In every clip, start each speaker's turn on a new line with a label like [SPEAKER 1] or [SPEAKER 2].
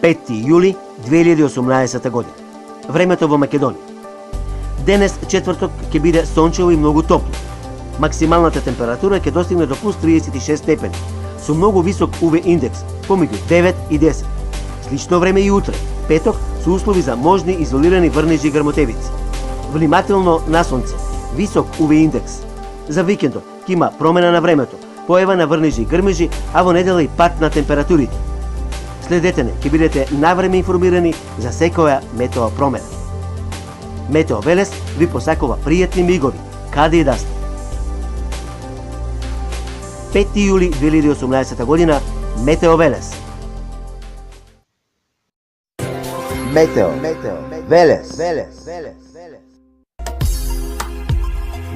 [SPEAKER 1] 5 јули 2018 година. Времето во Македонија. Денес, четврток, ќе биде сончево и многу топло. Максималната температура ќе достигне до плюс 36 степени, со многу висок UV индекс, помеѓу 9 и 10. Слично време и утре, петок, со услови за можни изолирани врнежи и грмотевици. Внимателно на сонце, висок UV индекс. За викендот ќе има промена на времето, појава на врнежи и грмежи, а во недела и пат на температурите. Следете не, ќе бидете навреме информирани за секоја метео промена. Метео Велес ви посакува пријатни мигови, каде и да сте. 5 јули 2018 година, Метео Велес. Метео Велес.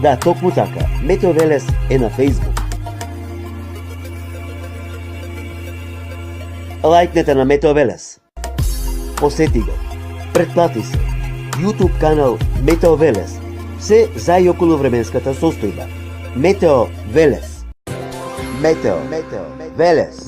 [SPEAKER 1] Да, токму така, Метео Велес е на Facebook. Лајкнете на Метео Велес. Посети го. Претплати се. YouTube канал Метео Велес. Се за и околу временската состојба. Метео Велес. Метео Велес.